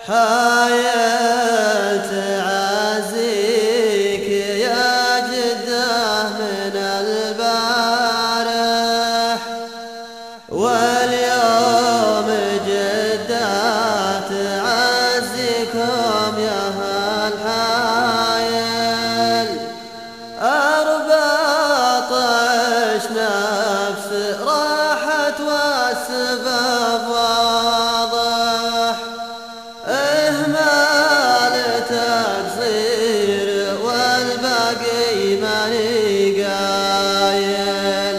حايل تعزيك يا جده من البارح، واليوم جده تعزيكم يا هالحايل. 14 نفس راحت والسبب واضح، إهمال تقصير والباقي ماني قايل.